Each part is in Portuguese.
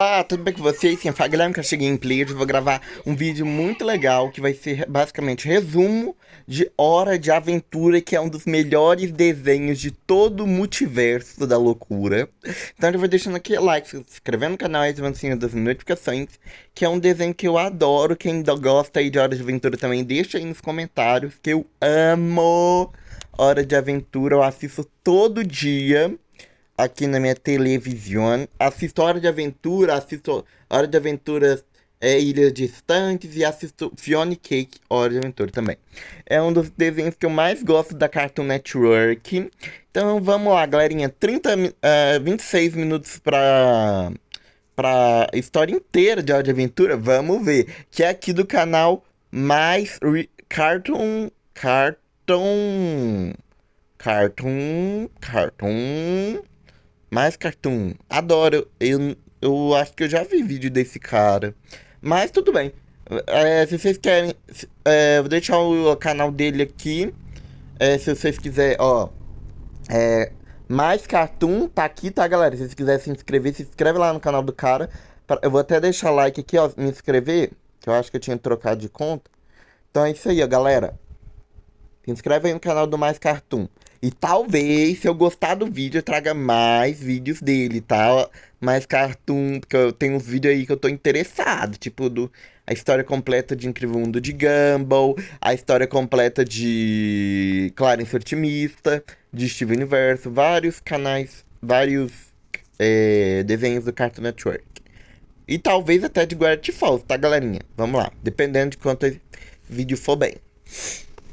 Ah, tudo bem com vocês? Sim, fala Guilherme Caixa Gameplay. Hoje eu vou gravar um vídeo muito legal que vai ser basicamente resumo de Hora de Aventura, que é um dos melhores desenhos de todo o multiverso da loucura. Então eu vou deixando aqui like, se inscrevendo no canal e ativando o sininho das notificações, que é um desenho que eu adoro. Quem ainda gosta aí de Hora de Aventura também deixa aí nos comentários, que eu amo Hora de Aventura. Eu assisto todo dia aqui na minha televisão. Assisto Hora de Aventura, assisto Hora de Aventura Ilhas Distantes e assisto Fiona e Cake Hora de Aventura também. É um dos desenhos que eu mais gosto da Cartoon Network. Então vamos lá, galerinha. 26 minutos pra história inteira de Hora de Aventura. Vamos ver. Que é aqui do canal mais Cartoon. Mais Cartoon. Adoro. Eu acho que eu já vi vídeo desse cara. Mas tudo bem. Se vocês querem. Vou deixar o canal dele aqui. Se vocês quiserem, ó. É, mais Cartoon tá aqui, tá, galera? Se vocês quiserem se inscrever, se inscreve lá no canal do cara. Eu vou até deixar like aqui, ó. Me inscrever. Que eu acho que eu tinha trocado de conta. Então é isso aí, ó, galera. Se inscreve aí no canal do Mais Cartoon. E talvez, se eu gostar do vídeo, eu traga mais vídeos dele, tá? Mais Cartoon, porque eu tenho uns vídeos aí que eu tô interessado. Tipo, a história completa de Incrível Mundo de Gumball, a história completa de Clarence Otimista, de Steven Universo, vários canais, vários desenhos do Cartoon Network. E talvez até de Gravity Falls, tá, galerinha? Vamos lá, dependendo de quanto esse vídeo for bem.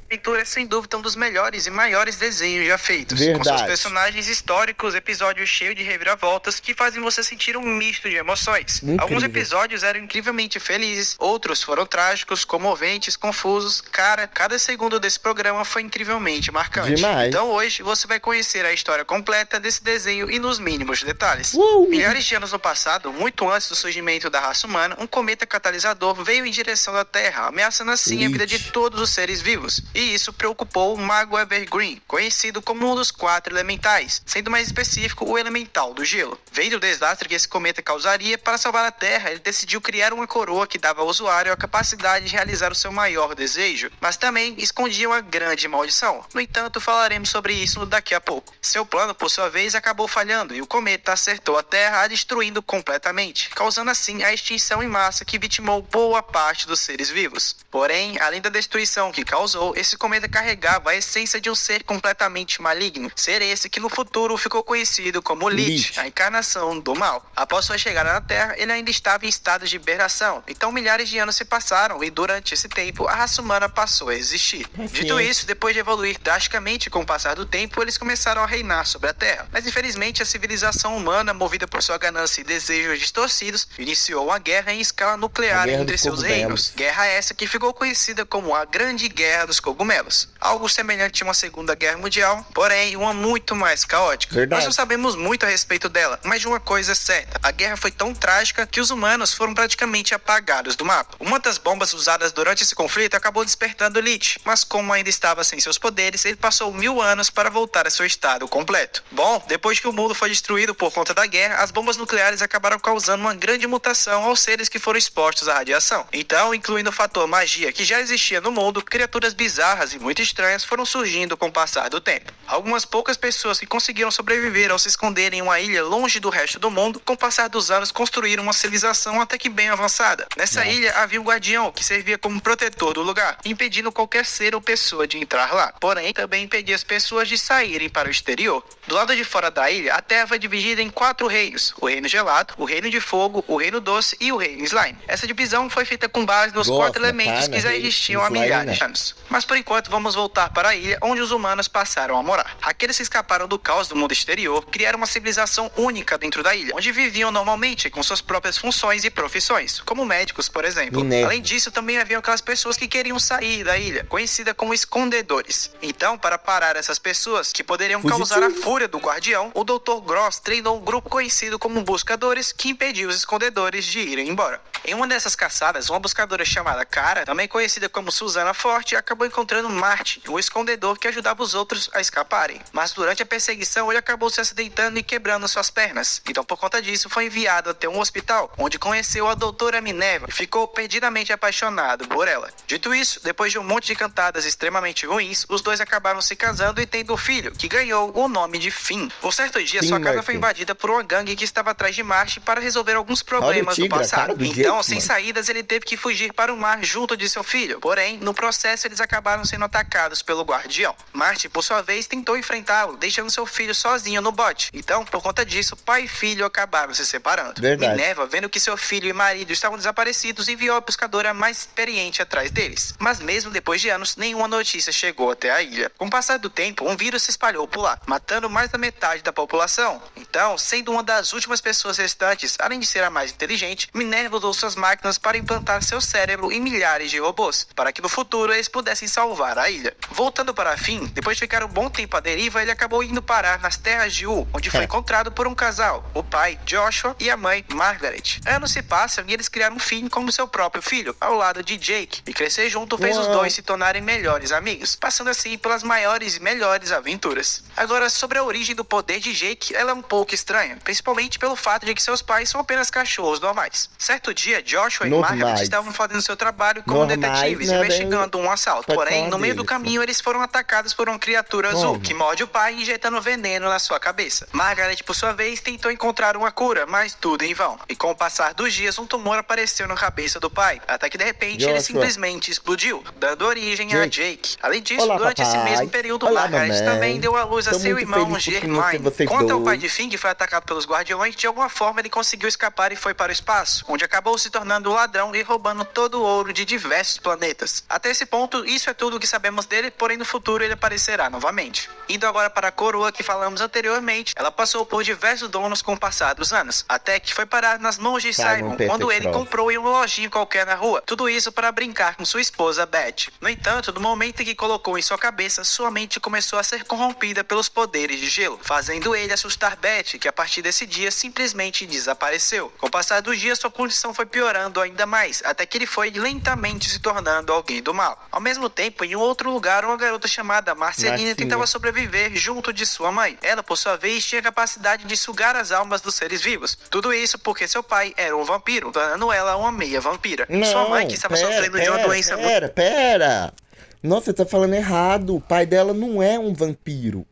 Aventura é sem dúvida um dos melhores e maiores desenhos já feitos, com seus Verdade. personagens históricos, episódios cheios de reviravoltas que fazem você sentir um misto de emoções. Incrível. Alguns episódios eram incrivelmente felizes, outros foram trágicos, comoventes, confusos. Cara, cada segundo desse programa foi incrivelmente marcante. Demais. Então hoje você vai conhecer a história completa desse desenho e nos mínimos detalhes. Milhares de anos no passado, muito antes do surgimento da raça humana, um cometa catalisador veio em direção da Terra, ameaçando assim a vida de todos os seres vivos. E isso preocupou o Mago Evergreen, conhecido como um dos 4 elementais, sendo mais específico o elemental do gelo. Vendo o desastre que esse cometa causaria, para salvar a Terra, ele decidiu criar uma coroa que dava ao usuário a capacidade de realizar o seu maior desejo, mas também escondia uma grande maldição. No entanto, falaremos sobre isso daqui a pouco. Seu plano, por sua vez, acabou falhando e o cometa acertou a Terra, a destruindo completamente, causando assim a extinção em massa que vitimou boa parte dos seres vivos. Porém, além da destruição que causou, esse cometa carregava a essência de um ser completamente maligno, ser esse que no futuro ficou conhecido como Lich, a encarnação do mal. Após sua chegada na Terra, ele ainda estava em estado de hibernação, então milhares de anos se passaram e durante esse tempo a raça humana passou a existir. Dito isso, depois de evoluir drasticamente com o passar do tempo, eles começaram a reinar sobre a Terra, mas infelizmente a civilização humana, movida por sua ganância e desejos distorcidos, iniciou uma guerra em escala nuclear entre seus reinos. Guerra essa que ficou conhecida como a Grande Guerra dos Cogumelos, algo semelhante a uma Segunda Guerra Mundial, porém uma muito mais caótica. Verdade. Nós não sabemos muito a respeito dela, mas de uma coisa é certa: a guerra foi tão trágica que os humanos foram praticamente apagados do mapa. Uma das bombas usadas durante esse conflito acabou despertando Lich, mas como ainda estava sem seus poderes, ele passou 1000 anos para voltar a seu estado completo. Bom, depois que o mundo foi destruído por conta da guerra, as bombas nucleares acabaram causando uma grande mutação aos seres que foram expostos à radiação. Então, incluindo o fator magia que já existia no mundo, criaturas bizarras e muito estranhas foram surgindo com o passar do tempo. Algumas poucas pessoas que conseguiram sobreviver ao se esconderem em uma ilha longe do resto do mundo, com o passar dos anos construíram uma civilização até que bem avançada. Nessa ilha havia um guardião que servia como protetor do lugar, impedindo qualquer ser ou pessoa de entrar lá. Porém, também impedia as pessoas de saírem para o exterior. Do lado de fora da ilha, a Terra foi dividida em 4 reinos: o Reino Gelado, o Reino de Fogo, o Reino Doce e o Reino Slime. Essa divisão foi feita com base nos 4 elementos que já existiam há milhares de anos. Mas por enquanto vamos voltar para a ilha onde os humanos passaram a morar. Aqueles que escaparam do caos do mundo exterior criaram uma civilização única dentro da ilha, onde viviam normalmente com suas próprias funções e profissões, como médicos, por exemplo. Além disso, também haviam aquelas pessoas que queriam sair da ilha, conhecida como escondedores. Então, para parar essas pessoas que poderiam causar a fúria do guardião, o Dr. Gross treinou um grupo conhecido como buscadores que impediu os escondedores de irem embora. Em uma dessas caçadas, uma buscadora chamada Cara, também conhecida como Susana Forte, acabou encontrando encontrando Martin, o escondedor que ajudava os outros a escaparem. Mas durante a perseguição ele acabou se acidentando e quebrando suas pernas. Então por conta disso foi enviado até um hospital, onde conheceu a doutora Minerva e ficou perdidamente apaixonado por ela. Dito isso, depois de um monte de cantadas extremamente ruins, os dois acabaram se casando e tendo um filho, que ganhou o nome de Finn. Por certo dia, sua casa foi invadida por uma gangue que estava atrás de Martin para resolver alguns problemas do passado. Então, sem saídas, ele teve que fugir para o mar junto de seu filho. Porém, no processo, eles acabaram sendo atacados pelo guardião. Martin, por sua vez, tentou enfrentá-lo, deixando seu filho sozinho no bote. Então, por conta disso, pai e filho acabaram se separando. Minerva, vendo que seu filho e marido estavam desaparecidos, enviou a pescadora mais experiente atrás deles. Mas mesmo depois de anos, nenhuma notícia chegou até a ilha. Com o passar do tempo, um vírus se espalhou por lá, matando mais da metade da população. Então, sendo uma das últimas pessoas restantes, além de ser a mais inteligente, Minerva usou suas máquinas para implantar seu cérebro em milhares de robôs, para que no futuro eles pudessem salvar a ilha. Voltando para Finn, depois de ficar um bom tempo à deriva, ele acabou indo parar nas terras de U, onde foi encontrado por um casal, o pai, Joshua, e a mãe, Margaret. Anos se passam e eles criaram Finn como seu próprio filho, ao lado de Jake, e crescer junto fez os dois se tornarem melhores amigos, passando assim pelas maiores e melhores aventuras. Agora, sobre a origem do poder de Jake, ela é um pouco estranha, principalmente pelo fato de que seus pais são apenas cachorros normais. Certo dia, Joshua e Margaret estavam fazendo seu trabalho como detetives, investigando um assalto. Porém, no meio do caminho, eles foram atacados por uma criatura azul, que morde o pai injetando veneno na sua cabeça. Margaret, por sua vez, tentou encontrar uma cura, mas tudo em vão. E com o passar dos dias, um tumor apareceu na cabeça do pai, até que de repente ele simplesmente explodiu, dando origem a Jake. Além disso, durante esse mesmo período, Margaret também deu à luz a seu irmão Germain. Quanto ao pai de Finn, que foi atacado pelos guardiões, de alguma forma ele conseguiu escapar e foi para o espaço, onde acabou se tornando um ladrão e roubando todo o ouro de diversos planetas. Até esse ponto, isso é tudo o que sabemos dele, porém no futuro ele aparecerá novamente. Indo agora para a coroa que falamos anteriormente, ela passou por diversos donos com o passar dos anos, até que foi parar nas mãos de Simon, quando ele comprou em uma lojinha qualquer na rua. Tudo isso para brincar com sua esposa Beth. No entanto, no momento em que colocou em sua cabeça, sua mente começou a ser corrompida pelos poderes de gelo, fazendo ele assustar Beth, que a partir desse dia simplesmente desapareceu. Com o passar dos dias, sua condição foi piorando ainda mais, até que ele foi lentamente se tornando alguém do mal. Ao mesmo tempo, em um outro lugar, uma garota chamada Marceline tentava sobreviver junto de sua mãe. Ela, por sua vez, tinha a capacidade de sugar as almas dos seres vivos. Tudo isso porque seu pai era um vampiro, tornando ela uma meia vampira. Sua mãe, que estava sofrendo de uma doença... Pera! Nossa, você tá falando errado. O pai dela não é um vampiro.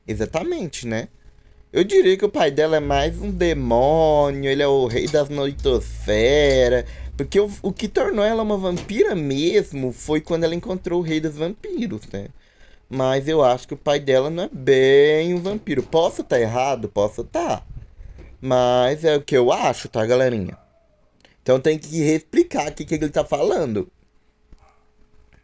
Exatamente, né? Eu diria que o pai dela é mais um demônio, ele é o rei das noitosferas. Porque o que tornou ela uma vampira mesmo foi quando ela encontrou o rei dos vampiros, né? Mas eu acho que o pai dela não é bem um vampiro. Posso estar errado? Posso estar. Mas é o que eu acho, tá, galerinha? Então tem que reexplicar o que ele tá falando.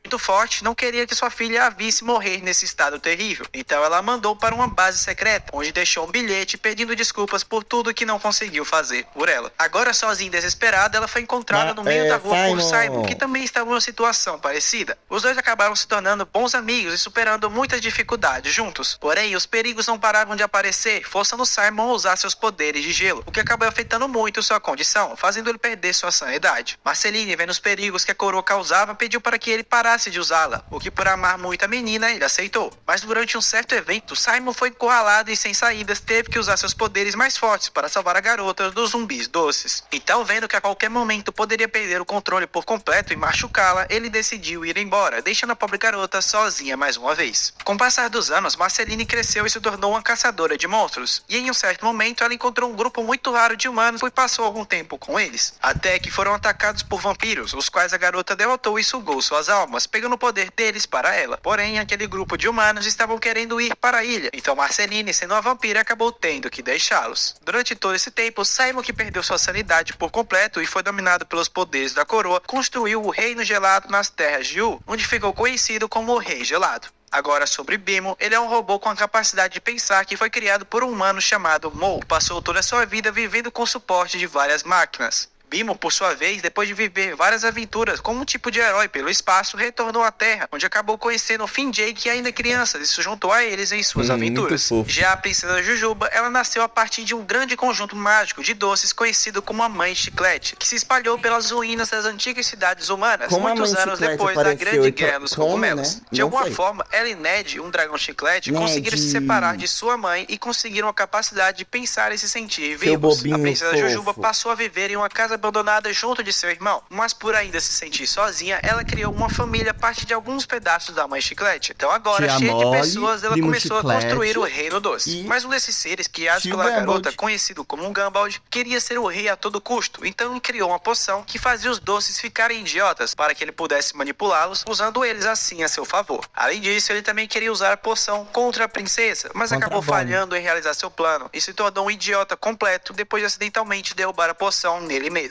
Muito forte, não queria que sua filha a visse morrer nesse estado terrível. Então ela a mandou para uma base secreta, onde deixou um bilhete pedindo desculpas por tudo que não conseguiu fazer por ela. Agora, sozinha e desesperada, ela foi encontrada no meio da rua por Simon, que também estava em uma situação parecida. Os dois acabaram se tornando bons amigos e superando muitas dificuldades juntos. Porém, os perigos não paravam de aparecer, forçando Simon a usar seus poderes de gelo, o que acabou afetando muito sua condição, fazendo ele perder sua sanidade. Marceline, vendo os perigos que a coroa causava, pediu para que ele parasse de usá-la, o que por amar muito a menina, ele aceitou. Mas durante um certo evento, Simon foi encurralado e sem saídas teve que usar seus poderes mais fortes para salvar a garota dos zumbis doces. Então, vendo que a qualquer momento poderia perder o controle por completo e machucá-la, ele decidiu ir embora, deixando a pobre garota sozinha mais uma vez. Com o passar dos anos, Marceline cresceu e se tornou uma caçadora de monstros, e em um certo momento ela encontrou um grupo muito raro de humanos e passou algum tempo com eles, até que foram atacados por vampiros, os quais a garota derrotou e sugou suas almas, pegando o poder deles para ela. Porém, aquele grupo de humanos estavam querendo ir para a ilha, então Marceline, sendo uma vampira, acabou tendo que deixá-los. Durante todo esse tempo, Simon, que perdeu sua sanidade por completo e foi dominado pelos poderes da coroa, construiu o Reino Gelado nas terras de U, onde ficou conhecido como o Rei Gelado. Agora sobre Bimo, ele é um robô com a capacidade de pensar que foi criado por um humano chamado Mo. Passou toda a sua vida vivendo com suporte de várias máquinas. Bimo, por sua vez, depois de viver várias aventuras como um tipo de herói pelo espaço, retornou à Terra, onde acabou conhecendo o Finn Jake ainda criança e se juntou a eles em suas Muito aventuras. fofo. Já a princesa Jujuba, ela nasceu a partir de um grande conjunto mágico de doces conhecido como a Mãe Chiclete, que se espalhou pelas ruínas das antigas cidades humanas, Como a muitos Mãe anos Chiclete depois da apareceu Grande e Guerra dos como, Cogumelos. né? De Não alguma sei. forma, ela e Ned, um dragão chiclete, conseguiram se separar de sua mãe e conseguiram a capacidade de pensar e se sentir Seu vivos. A bobinho princesa Jujuba fofo. passou a viver em uma casa abandonada junto de seu irmão, mas por ainda se sentir sozinha, ela criou uma família a partir de alguns pedaços da Mãe Chiclete. Então agora, Tia cheia de Molly, pessoas, ela Primo começou a Chiclete construir o Reino Doce. e Mas um desses seres, criados Tio pela Gumball. garota, conhecido como um Gumball, queria ser o rei a todo custo. Então ele criou uma poção que fazia os doces ficarem idiotas para que ele pudesse manipulá-los, usando eles assim a seu favor. Além disso, ele também queria usar a poção contra a princesa, mas Contra acabou a Bonnie. falhando em realizar seu plano e se tornou um idiota completo depois de acidentalmente derrubar a poção nele mesmo.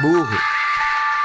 Burro.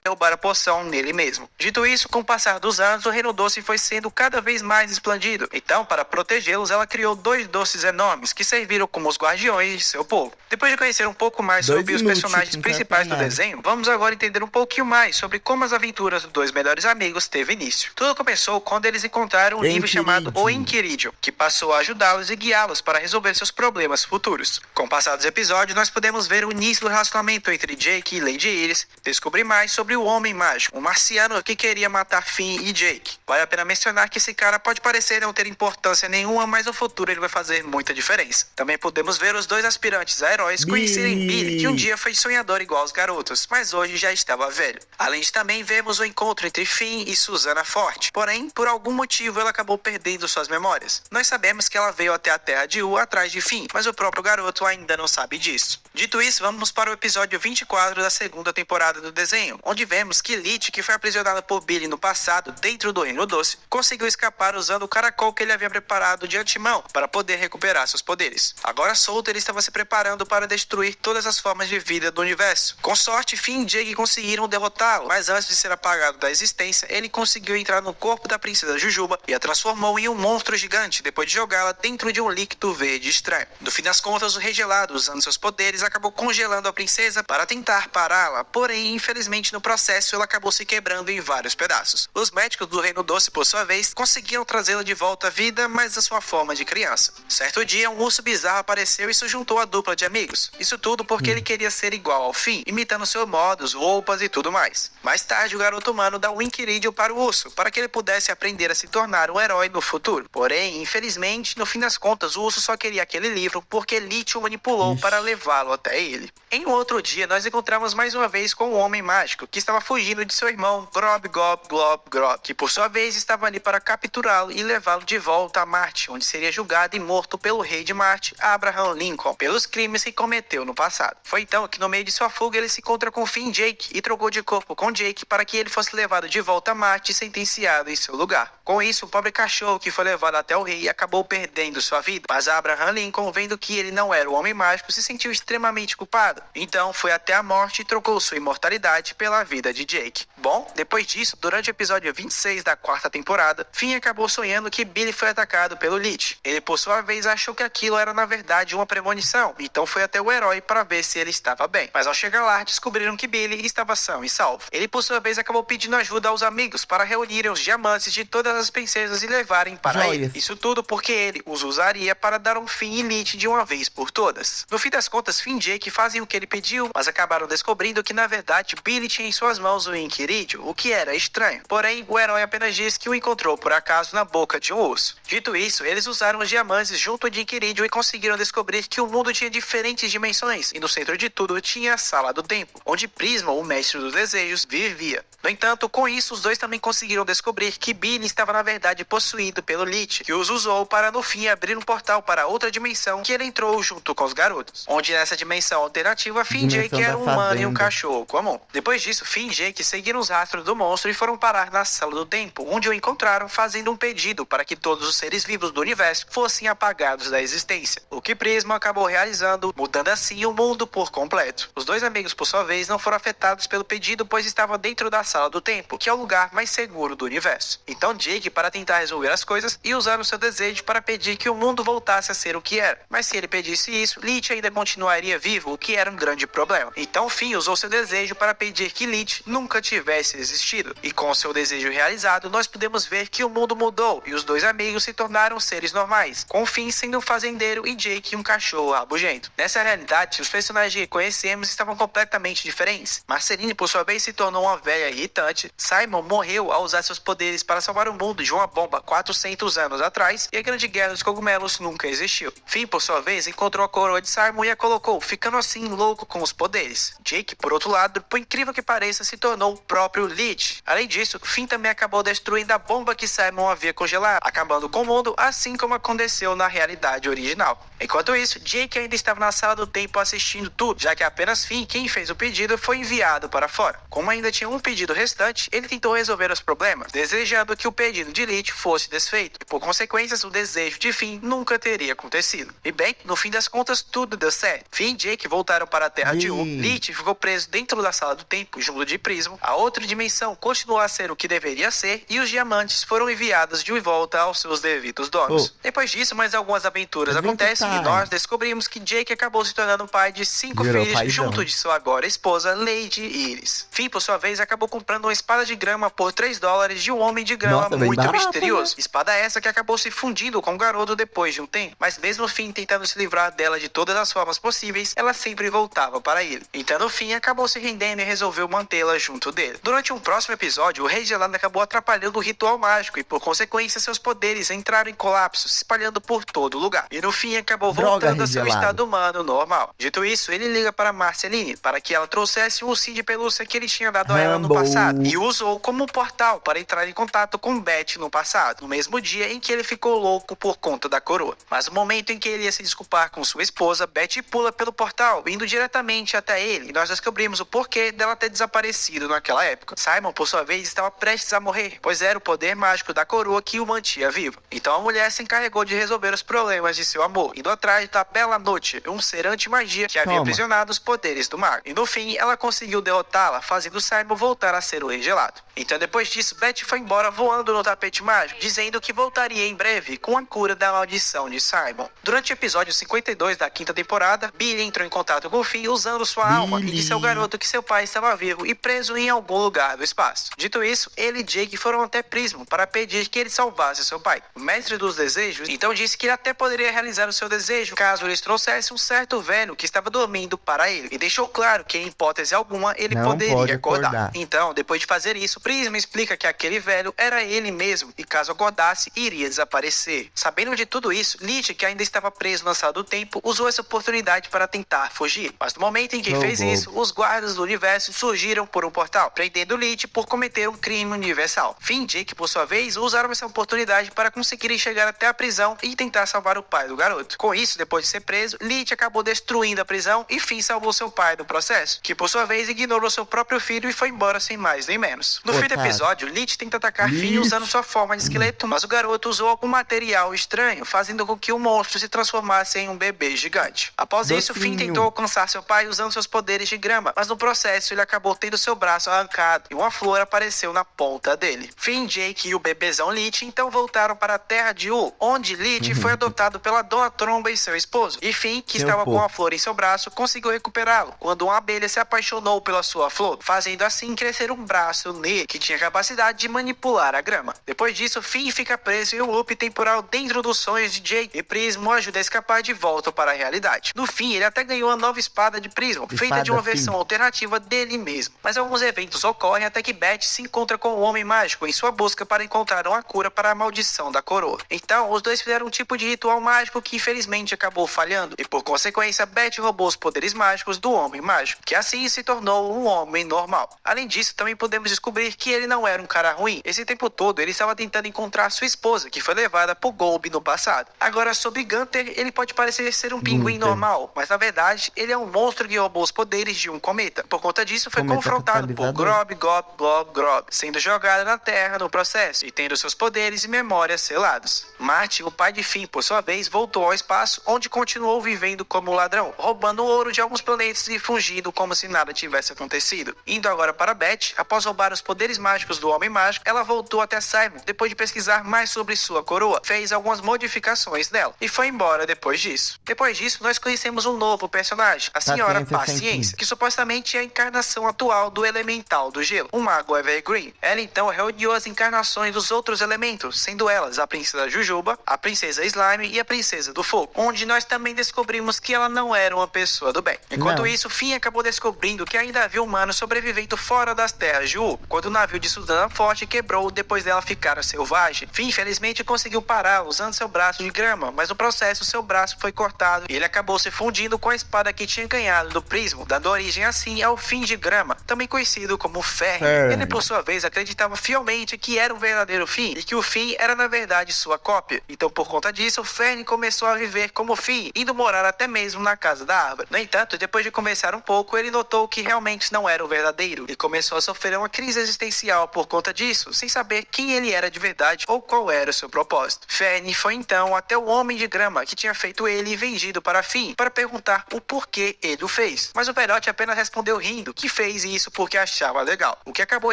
Derrubar a poção nele mesmo. Dito isso, com o passar dos anos, o Reino Doce foi sendo cada vez mais expandido. Então, para protegê-los, ela criou 2 doces enormes que serviram como os guardiões de seu povo. Depois de conhecer um pouco mais Dois sobre os inúteis, personagens não principais do serve pra nada. desenho, vamos agora entender um pouquinho mais sobre como as aventuras dos 2 melhores amigos teve início. Tudo começou quando eles encontraram um livro chamado O Enquiridium, que passou a ajudá-los e guiá-los para resolver seus problemas futuros. Com o passar dos episódios, nós podemos ver o início do relacionamento entre Jake e Lady Iris, descobrir mais sobre o Homem Mágico, um marciano que queria matar Finn e Jake. Vale a pena mencionar que esse cara pode parecer não ter importância nenhuma, mas no futuro ele vai fazer muita diferença. Também podemos ver os 2 aspirantes a heróis conhecerem Billy, que um dia foi sonhador igual aos garotos, mas hoje já estava velho. Além de também vermos o encontro entre Finn e Susana Forte. Porém, por algum motivo ela acabou perdendo suas memórias. Nós sabemos que ela veio até a Terra de U atrás de Finn, mas o próprio garoto ainda não sabe disso. Dito isso, vamos para o episódio 24 da 2ª temporada do desenho, onde vemos que Lich, que foi aprisionada por Billy no passado dentro do Reino Doce, conseguiu escapar usando o caracol que ele havia preparado de antemão para poder recuperar seus poderes. Agora solto, ele estava se preparando para destruir todas as formas de vida do universo. Com sorte, Finn e Jake conseguiram derrotá-lo, mas antes de ser apagado da existência, ele conseguiu entrar no corpo da princesa Jujuba e a transformou em um monstro gigante depois de jogá-la dentro de um líquido verde estranho. No fim das contas, o Rei Gelado, usando seus poderes, acabou congelando a princesa para tentar pará-la, porém, infelizmente, no processo, ela acabou se quebrando em vários pedaços. Os médicos do Reino Doce, por sua vez, conseguiram trazê-la de volta à vida, mas da sua forma de criança. Certo dia, um urso bizarro apareceu e se juntou à dupla de amigos. Isso tudo porque ele queria ser igual ao Finn, imitando seus modos, roupas e tudo mais. Mais tarde, o garoto humano dá um Enquiridium para o urso, para que ele pudesse aprender a se tornar um herói no futuro. Porém, infelizmente, no fim das contas, o urso só queria aquele livro porque Lich o manipulou para levá-lo até ele. Em um outro dia, nós encontramos mais uma vez com o Homem Mágico, que estava fugindo de seu irmão Grob Gob Glob Grob, que por sua vez estava ali para capturá-lo e levá-lo de volta a Marte, onde seria julgado e morto pelo rei de Marte, Abraham Lincoln, pelos crimes que cometeu no passado. Foi então que no meio de sua fuga ele se encontra com Finn Jake e trocou de corpo com Jake para que ele fosse levado de volta a Marte e sentenciado em seu lugar. Com isso, o pobre cachorro que foi levado até o rei acabou perdendo sua vida, mas Abraham Lincoln, vendo que ele não era o Homem Mágico, se sentiu extremamente culpado. Então foi até a morte e trocou sua imortalidade pela vida de Jake. Bom, depois disso, durante o episódio 26 da 4ª temporada, Finn acabou sonhando que Billy foi atacado pelo Lich. Ele, por sua vez, achou que aquilo era na verdade uma premonição, então foi até o herói para ver se ele estava bem. Mas ao chegar lá, descobriram que Billy estava são e salvo. Ele, por sua vez, acabou pedindo ajuda aos amigos para reunirem os diamantes de todas as princesas e levarem para ele. Isso tudo porque ele os usaria para dar um fim em Lich de uma vez por todas. No fim das contas, Finn e Jake fazem o que ele pediu, mas acabaram descobrindo que na verdade Billy tinha em suas mãos o Enquiridium, o que era estranho. Porém, o herói apenas disse que o encontrou por acaso na boca de um urso. Dito isso, eles usaram os diamantes junto de Enquiridium e conseguiram descobrir que o mundo tinha diferentes dimensões, e no centro de tudo tinha a Sala do Tempo, onde Prisma, o mestre dos desejos, vivia. No entanto, com isso, os dois também conseguiram descobrir que Billy estava na verdade possuído pelo Lich, que os usou para no fim abrir um portal para outra dimensão que ele entrou junto com os garotos. Onde nessa dimensão alternativa, Finn e Jake eram um humano e um cachorro comum. Depois disso, Finn e Jake seguiram os rastros do monstro e foram parar na Sala do Tempo, onde o encontraram fazendo um pedido para que todos os seres vivos do universo fossem apagados da existência, o que Prismo acabou realizando, mudando assim o mundo por completo. Os dois amigos, por sua vez, não foram afetados pelo pedido, pois estavam dentro da Sala do Tempo, que é o lugar mais seguro do universo. Então Jake, para tentar resolver as coisas, ia usar o seu desejo para pedir que o mundo voltasse a ser o que era. Mas se ele pedisse isso, Lich ainda continuaria vivo, o que era um grande problema. Então Finn usou seu desejo para pedir que Lich nunca tivesse existido. E com seu desejo realizado, nós podemos ver que o mundo mudou e os dois amigos se tornaram seres normais, com Finn sendo um fazendeiro e Jake um cachorro rabugento. Nessa realidade, os personagens que conhecemos estavam completamente diferentes. Marceline, por sua vez, se tornou uma velha irritante. Simon morreu ao usar seus poderes para salvar o mundo de uma bomba 400 anos atrás, e a Grande Guerra dos Cogumelos nunca existiu. Finn, por sua vez, encontrou a coroa de Simon e a colocou, ficando assim louco com os poderes. Jake, por outro lado, por incrível que pareça, se tornou o próprio Lich. Além disso, Finn também acabou destruindo a bomba que Simon havia congelado, acabando com o mundo, assim como aconteceu na realidade original. Enquanto isso, Jake ainda estava na Sala do Tempo assistindo tudo, já que apenas Finn, quem fez o pedido, foi enviado para fora. Como ainda tinha um pedido restante, ele tentou resolver os problemas, desejando que o pedido de Lich fosse desfeito, e por consequências, o desejo de Finn nunca teria acontecido. E bem, no fim das contas, tudo deu certo. Finn e Jake voltaram para a Terra de U, Lich ficou preso dentro da Sala do Tempo, junto de Prismo, a outra dimensão continuou a ser o que deveria ser, e os diamantes foram enviados de volta aos seus devidos donos. Depois disso, mais algumas aventuras acontecem, e nós descobrimos que Jake acabou se tornando pai de 5 filhos, junto de sua agora esposa, Lady Iris. Finn, por sua vez, acabou comprando uma espada de grama por $3 de um homem de grama muito misterioso. Espada essa que acabou se fundindo com o garoto depois de um tempo, mas mesmo Finn tentando se livrar dela de todas as formas possíveis, ela sempre voltava para ele. Então, no fim, acabou se rendendo e resolveu mantê-la junto dele. Durante um próximo episódio, o Rei Gelado acabou atrapalhando o ritual mágico e, por consequência, seus poderes entraram em colapso, se espalhando por todo lugar. E no fim, acabou voltando a seu estado humano normal. Dito isso, ele liga para Marceline para que ela trouxesse o ursinho de pelúcia que ele tinha dado a ela no passado e o usou como um portal para entrar em contato com Beth no passado, no mesmo dia em que ele ficou louco por conta da coroa. Mas no momento em que ele ia se desculpar com sua esposa, Beth pula pelo portal, indo diretamente até ele, e nós descobrimos o porquê dela ter desaparecido naquela época. Simon, por sua vez, estava prestes a morrer, pois era o poder mágico da coroa que o mantinha vivo. Então a mulher se encarregou de resolver os problemas de seu amor, indo atrás da Bela Noite, um ser anti-magia que havia aprisionado os poderes do mar. E no fim, ela conseguiu derrotá-la, fazendo Simon voltar a ser o Rei Gelado. Então depois disso, Beth foi embora voando no tapete mágico, dizendo que voltaria em breve com a cura da maldição de Simon. Durante o episódio 52 da quinta temporada, Billy entrou em contato com Finn usando sua alma e disse ao garoto que seu pai estava vivo e preso em algum lugar do espaço. Dito isso, ele e Jake foram até Prismo para pedir que ele salvasse seu pai. O mestre dos desejos então disse que ele até poderia realizar o seu desejo caso eles trouxessem um certo velho que estava dormindo para ele, e deixou claro que em hipótese alguma ele poderia acordar. Então, depois de fazer isso, Prismo explica que aquele velho era ele mesmo e caso acordasse, iria desaparecer. Sabendo de tudo isso, Lich, que ainda estava preso na Sala do Tempo, usou essa oportunidade para tentar fugir. Mas no momento em que fez isso, os guardas do universo surgiram por um portal, prendendo Lich por cometer um crime universal. Finn e Jake, por sua vez, usaram essa oportunidade para conseguirem chegar até a prisão e tentar salvar o pai do garoto. Com isso, depois de ser preso, Lich acabou destruindo a prisão e Finn salvou seu pai do processo, que por sua vez ignorou seu próprio filho e foi embora sem mais nem menos. No fim do episódio, Lich tenta atacar Finn usando sua forma de esqueleto, mas o garoto usou algum material estranho, fazendo com que o monstro se transformasse em um bebê gigante. Após isso, Finn tentou alcançar seu pai usando seus poderes de grama, mas no processo ele acabou tendo seu braço arrancado e uma flor apareceu na ponta dele. Finn, Jake e o bebezão Lich então voltaram para a Terra de U, onde Lich foi adotado pela Dona Tromba e seu esposo. E Finn, que estava com a flor em seu braço, conseguiu recuperá-lo quando uma abelha se apaixonou pela sua flor, fazendo assim crescer um braço nele que tinha capacidade de manipular a grama. Depois disso, Finn fica preso em um loop temporal dentro dos sonhos de Jake e Prismo ajuda a escapar de volta para a realidade. No fim, ele até ganhou uma nova espada de Prismo, feita de uma versão alternativa dele mesmo. Mas alguns eventos ocorrem até que Beth se encontra com o Homem Mágico em sua busca para encontrar uma cura para a maldição da coroa. Então, os dois fizeram um tipo de ritual mágico que infelizmente acabou falhando, e por consequência, Beth roubou os poderes mágicos do Homem Mágico, que assim se tornou um homem normal. Além disso, também podemos descobrir que ele não era um cara ruim. Esse tempo todo, ele estava tentando encontrar sua esposa, que foi levada por Golb no passado. Agora, sobre Gunther, ele pode parecer ser um pinguim normal, mas na verdade, ele é um monstro que roubou os poderes de um cometa. Por conta disso, foi confrontado por catalisador. Grob, Gob, Glob, Grob, sendo jogada na Terra no processo e tendo seus poderes e memórias selados. Marty, o pai de Finn, por sua vez, voltou ao espaço, onde continuou vivendo como ladrão, roubando ouro de alguns planetas e fugindo como se nada tivesse acontecido. Indo agora para Beth, após roubar os poderes mágicos do Homem Mágico, ela voltou até Simon, depois de pesquisar mais sobre sua coroa, fez algumas modificações nela e foi embora depois disso. Depois disso, nós conhecemos um novo personagem, a Senhora Paciência, que supostamente é a encarnação atual do Elemental do Gelo, um mago Evergreen. Ela então reuniu as encarnações dos outros elementos, sendo elas a Princesa Jujuba, a Princesa Slime e a Princesa do Fogo, onde nós também descobrimos que ela não era uma pessoa do bem. Enquanto isso, Finn acabou descobrindo que ainda havia humanos sobrevivendo fora das terras de Wu, quando o navio de Susana Forte quebrou depois dela ficar selvagem. Finn, infelizmente, conseguiu parar usando seu braço de grama, mas no processo seu braço foi cortado e ele acabou se fundindo com a espada que tinha ganhado do Prismo, dando origem assim ao Finn de Grama, também conhecido como Fern. Ele, por sua vez, acreditava fielmente que era o verdadeiro Finn e que o Finn era na verdade sua cópia. Então, por conta disso, o Fern começou a viver como Finn, indo morar até mesmo na casa da árvore. No entanto, depois de conversar um pouco, ele notou que realmente não era o verdadeiro e começou a sofrer uma crise existencial por conta disso, sem saber quem ele era de verdade ou qual era o seu propósito. Fern foi então até o Homem de Grama que tinha feito ele vendido para Finn, para perguntar o porquê ele o fez. Mas o velhote apenas respondeu rindo que fez isso porque achava legal, o que acabou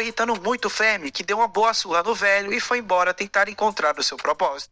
irritando muito o Fern, que deu uma boa surra no velho e foi embora tentar encontrar o seu propósito.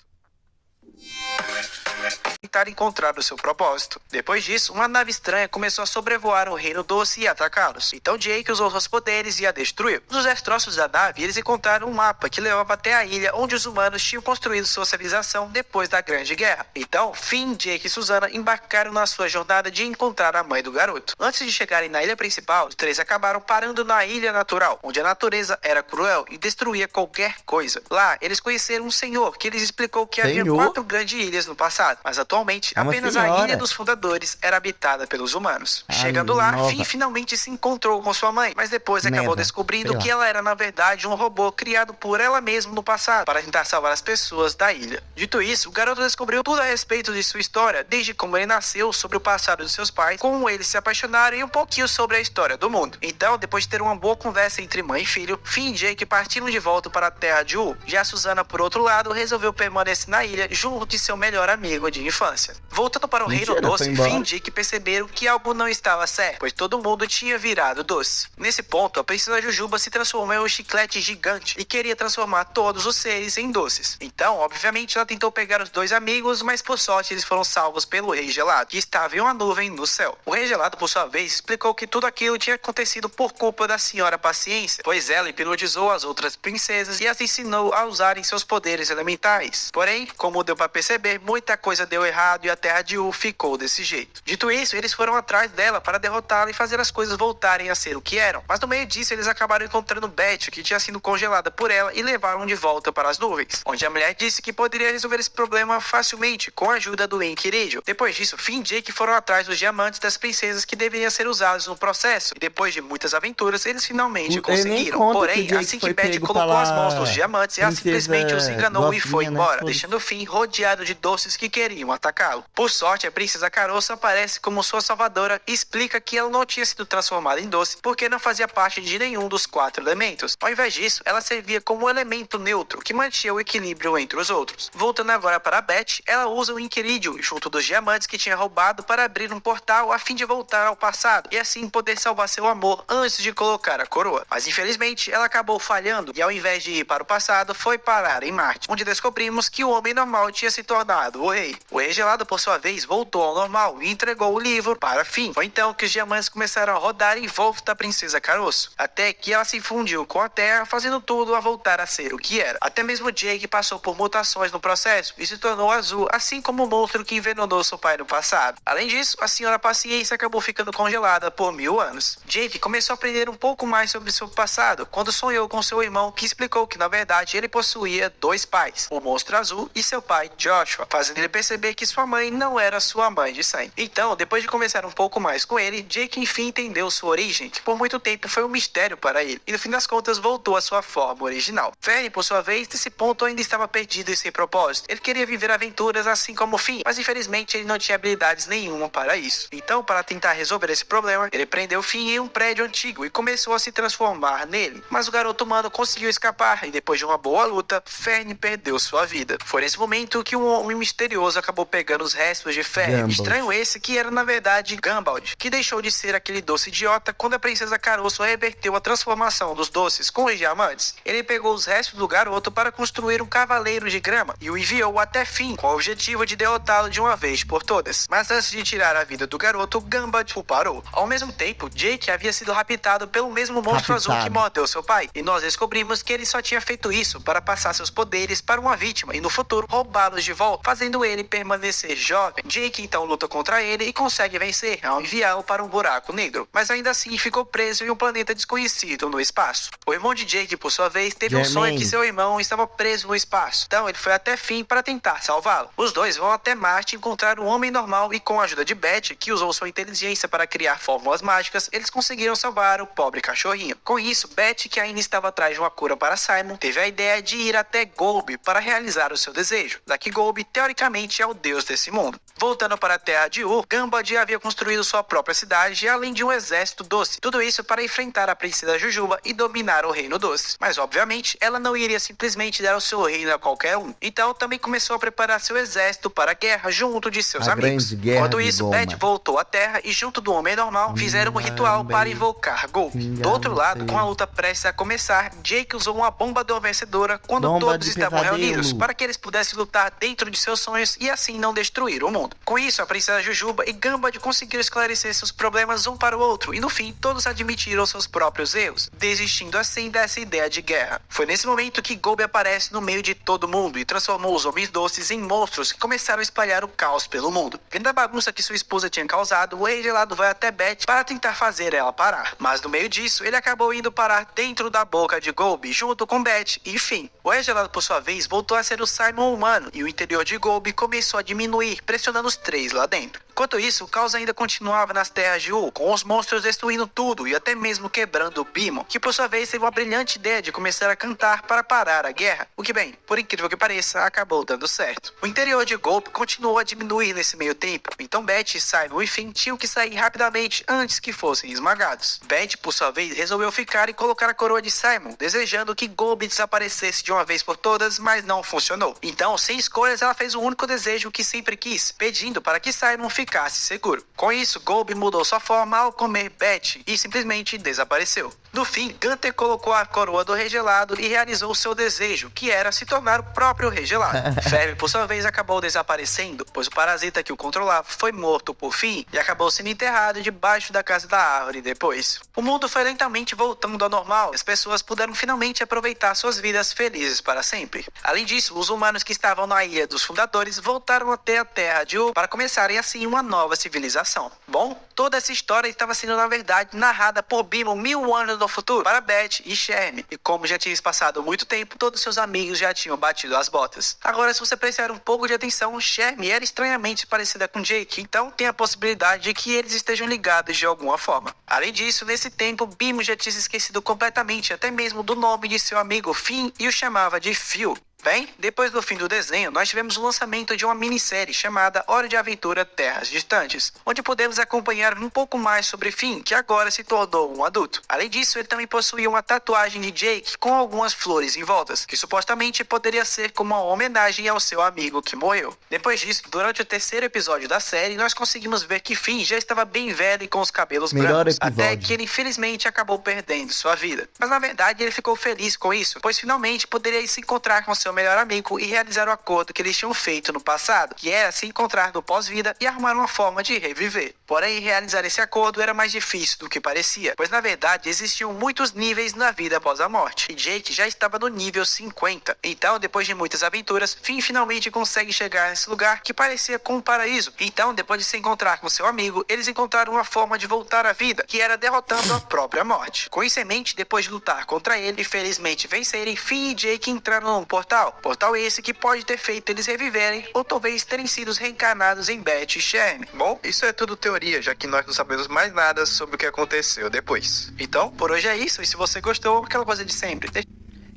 Depois disso, uma nave estranha começou a sobrevoar o Reino Doce e atacá-los. Então Jake usou seus poderes e a destruiu. Nos destroços da nave, eles encontraram um mapa que levava até a ilha onde os humanos tinham construído sua civilização depois da Grande Guerra. Então, Finn, Jake e Susana embarcaram na sua jornada de encontrar a mãe do garoto. Antes de chegarem na ilha principal, os três acabaram parando na ilha natural, onde a natureza era cruel e destruía qualquer coisa. Lá, eles conheceram um senhor que lhes explicou que havia 4 grandes ilhas no passado, mas atualmente apenas a Ilha dos Fundadores era habitada pelos humanos. Chegando lá, Finn finalmente se encontrou com sua mãe, mas depois acabou descobrindo que ela era na verdade um robô criado por ela mesma no passado, para tentar salvar as pessoas da ilha. Dito isso, o garoto descobriu tudo a respeito de sua história, desde como ele nasceu, sobre o passado de seus pais, como eles se apaixonaram e um pouquinho sobre a história do mundo. Então, depois de ter uma boa conversa entre mãe e filho, Finn e Jake partiram de volta para a terra de Wu. Já Susana, por outro lado, resolveu permanecer na ilha junto de seu melhor amigo de infância. Voltando para o Reino Doce, Finn e Jake perceberam que algo não estava certo, pois todo mundo tinha virado doce. Nesse ponto, a Princesa Jujuba se transformou em um chiclete gigante e queria transformar todos os seres em doces. Então, obviamente, ela tentou pegar os dois amigos, mas por sorte eles foram salvos pelo Rei Gelado, que estava em uma nuvem no céu. O Rei Gelado, por sua vez, explicou que tudo aquilo tinha acontecido por culpa da Senhora Paciência, pois ela hipnotizou as outras princesas e as ensinou a usarem seus poderes elementais. Porém, como deu para perceber, muita coisa deu errado e a terra de Wu ficou desse jeito. Dito isso, eles foram atrás dela para derrotá-la e fazer as coisas voltarem a ser o que eram. Mas no meio disso, eles acabaram encontrando Beth, que tinha sido congelada por ela, e levaram de volta para as nuvens, onde a mulher disse que poderia resolver esse problema facilmente com a ajuda do Enkirid. Depois disso, Finn e Jake foram atrás dos diamantes das princesas que deveriam ser usados no processo, e depois de muitas aventuras, eles finalmente conseguiram. Porém, assim que Beth colocou as mãos nos diamantes, ela simplesmente os enganou e foi embora, deixando Finn rodeado de doces que queriam atacá-lo. Por sorte, a princesa Caroça aparece como sua salvadora e explica que ela não tinha sido transformada em doce porque não fazia parte de nenhum dos 4 elementos. Ao invés disso, ela servia como um elemento neutro que mantinha o equilíbrio entre os outros. Voltando agora para Beth, ela usa o Enkirid junto dos diamantes que tinha roubado para abrir um portal a fim de voltar ao passado e assim poder salvar seu amor antes de colocar a coroa. Mas infelizmente, ela acabou falhando e ao invés de ir para o passado, foi parar em Marte, onde descobrimos que o homem normal tinha se tornado o rei. O Rei Gelado, por sua vez, voltou ao normal e entregou o livro para Finn. Foi então que os diamantes começaram a rodar em volta da princesa Caroço, até que ela se fundiu com a terra, fazendo tudo a voltar a ser o que era. Até mesmo Jake passou por mutações no processo e se tornou azul, assim como o monstro que envenenou seu pai no passado. Além disso, a Senhora Paciência acabou ficando congelada por 1000 anos. Jake começou a aprender um pouco mais sobre seu passado quando sonhou com seu irmão, que explicou que na verdade ele possuía 2 pais, o monstro azul e seu pai Joshua. fazendo ele perceber que sua mãe não era sua mãe de sangue. Então, depois de conversar um pouco mais com ele, Jake enfim entendeu sua origem, que por muito tempo foi um mistério para ele, e no fim das contas voltou à sua forma original. Fernie, por sua vez, nesse ponto ainda estava perdido e sem propósito. Ele queria viver aventuras assim como Finn, mas infelizmente ele não tinha habilidades nenhuma para isso. Então, para tentar resolver esse problema, ele prendeu Finn em um prédio antigo e começou a se transformar nele. Mas o garoto humano conseguiu escapar e depois de uma boa luta, Fernie perdeu sua vida. Foi nesse momento que um homem misterioso acabou pegando os restos de Fernie. Gumball. Estranho esse que era na verdade Gumball, que deixou de ser aquele doce idiota quando a princesa Caroço reverteu a transformação dos doces com os diamantes. Ele pegou os restos do garoto para construir um cavaleiro de grama e o enviou até Finn com o objetivo de derrotá-lo de uma vez por todas. Mas antes de tirar a vida do garoto, Gumball o parou. Ao mesmo tempo, Jake havia sido raptado pelo mesmo monstro azul que mordeu seu pai, e nós descobrimos que ele só tinha feito isso para passar seus poderes para uma vítima e no futuro roubá-los de volta, fazendo ele permanecer jovem. Jake então luta contra ele e consegue vencer ao enviá-lo para um buraco negro, mas ainda assim ficou preso em um planeta desconhecido no espaço. O irmão de Jake, por sua vez, teve um sonho que seu irmão estava preso no espaço, então ele foi até Finn para tentar salvá-lo. Os dois vão até Marte encontrar um homem normal e com a ajuda de Beth, que usou sua inteligência para criar fórmulas mágicas, eles conseguiram salvar o pobre cachorrinho. Com isso, Beth, que ainda estava atrás de uma cura para Simon, teve a ideia de ir até Golby para realizar o seu desejo, já que Golby teoricamente é o deus desse mundo. Voltando para a terra de Ur, Gumball havia construído sua própria cidade além de um exército doce. Tudo isso para enfrentar a princesa Jujuba e dominar o reino doce. Mas obviamente, ela não iria simplesmente dar o seu reino a qualquer um. Então também começou a preparar seu exército para a guerra junto de seus amigos. Enquanto isso, Beth voltou à terra e junto do homem normal fizeram um ritual para invocar Golby. Do outro lado, com a luta prestes a começar, Jake usou uma bomba vencedora quando todos estavam reunidos para que eles pudessem lutar dentro de seus sonhos e assim não destruir o mundo. Com isso, a princesa Jujuba e Gumball conseguiram esclarecer seus problemas um para o outro e no fim todos admitiram seus próprios erros, desistindo assim dessa ideia de guerra. Foi nesse momento que Golby aparece no meio de todo mundo e transformou os homens doces em monstros que começaram a espalhar o caos pelo mundo. Vendo a bagunça que sua esposa tinha causado, o rei gelado vai até Beth para tentar fazer ela parar. Mas no meio disso, ele acabou indo parar dentro da boca de Golby junto com Beth e Finn. O rei gelado, por sua vez, voltou a ser o Simon humano e o interior de Golby começou a diminuir, pressionando os três lá dentro. Enquanto isso, o caos ainda continuava nas terras de Ur, com os monstros destruindo tudo e até mesmo quebrando o Beemon, que por sua vez teve uma brilhante ideia de começar a cantar para parar a guerra, o que bem, por incrível que pareça, acabou dando certo. O interior de Golby continuou a diminuir nesse meio tempo, então Beth, Simon e Finn tinham que sair rapidamente antes que fossem esmagados. Beth, por sua vez, resolveu ficar e colocar a coroa de Simon, desejando que Golby desaparecesse de uma vez por todas, mas não funcionou. Então, sem escolhas, ela fez o único desejo que sempre quis, pedindo para que Simon ficasse seguro. Com isso, Golby mudou sua forma ao comer Beth e simplesmente desapareceu. No fim, Gunther colocou a coroa do Rei Gelado e realizou seu desejo, que era se tornar o próprio Rei Gelado. Fernie, por sua vez, acabou desaparecendo, pois o parasita que o controlava foi morto por fim e acabou sendo enterrado debaixo da casa da árvore depois. O mundo foi lentamente voltando ao normal e as pessoas puderam finalmente aproveitar suas vidas felizes para sempre. Além disso, os humanos que estavam na ilha dos fundadores voltaram até a Terra de Ur para começarem assim uma nova civilização. Bom, toda essa história estava sendo na verdade narrada por Beemon 1000 anos no futuro para Beth e Shermie, e como já tinha passado muito tempo, todos seus amigos já tinham batido as botas. Agora, se você prestar um pouco de atenção, Shermie era estranhamente parecida com Jake, então tem a possibilidade de que eles estejam ligados de alguma forma. Além disso, nesse tempo, Beemon já tinha se esquecido completamente até mesmo do nome de seu amigo Finn e o chamava de Phil. Bem, depois do fim do desenho, nós tivemos o lançamento de uma minissérie chamada Hora de Aventura Terras Distantes, onde podemos acompanhar um pouco mais sobre Finn, que agora se tornou um adulto. Além disso, ele também possuía uma tatuagem de Jake com algumas flores em voltas, que supostamente poderia ser como uma homenagem ao seu amigo que morreu. Depois disso, durante o terceiro episódio da série, nós conseguimos ver que Finn já estava bem velho e com os cabelos brancos, até que ele infelizmente acabou perdendo sua vida. Mas na verdade ele ficou feliz com isso, pois finalmente poderia se encontrar com seu melhor amigo e realizar o acordo que eles tinham feito no passado, que era se encontrar no pós-vida e arrumar uma forma de reviver. Porém, realizar esse acordo era mais difícil do que parecia, pois na verdade existiam muitos níveis na vida após a morte, e Jake já estava no nível 50. Então, depois de muitas aventuras, Finn finalmente consegue chegar nesse lugar que parecia com um paraíso. Então, depois de se encontrar com seu amigo, eles encontraram uma forma de voltar à vida, que era derrotando a própria morte. Com isso em mente, depois de lutar contra ele e felizmente vencerem, Finn e Jake entraram num portal Portal esse que pode ter feito eles reviverem ou talvez terem sido reencarnados em Beth e Sherm. Bom, isso é tudo teoria, já que nós não sabemos mais nada sobre o que aconteceu depois. Então, por hoje é isso, e se você gostou, aquela coisa de sempre.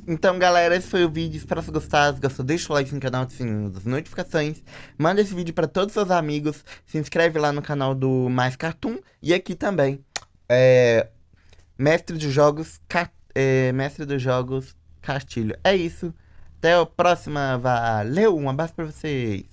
Então, galera, esse foi o vídeo. Espero que vocês gostaram. Se gostou, deixa o like no canal, ativa as notificações. Manda esse vídeo pra todos os seus amigos. Se inscreve lá no canal do Mais Cartoon. E aqui também, Mestre dos Jogos, Mestre dos Jogos Castilho. É isso. Até a próxima. Valeu, um abraço pra vocês.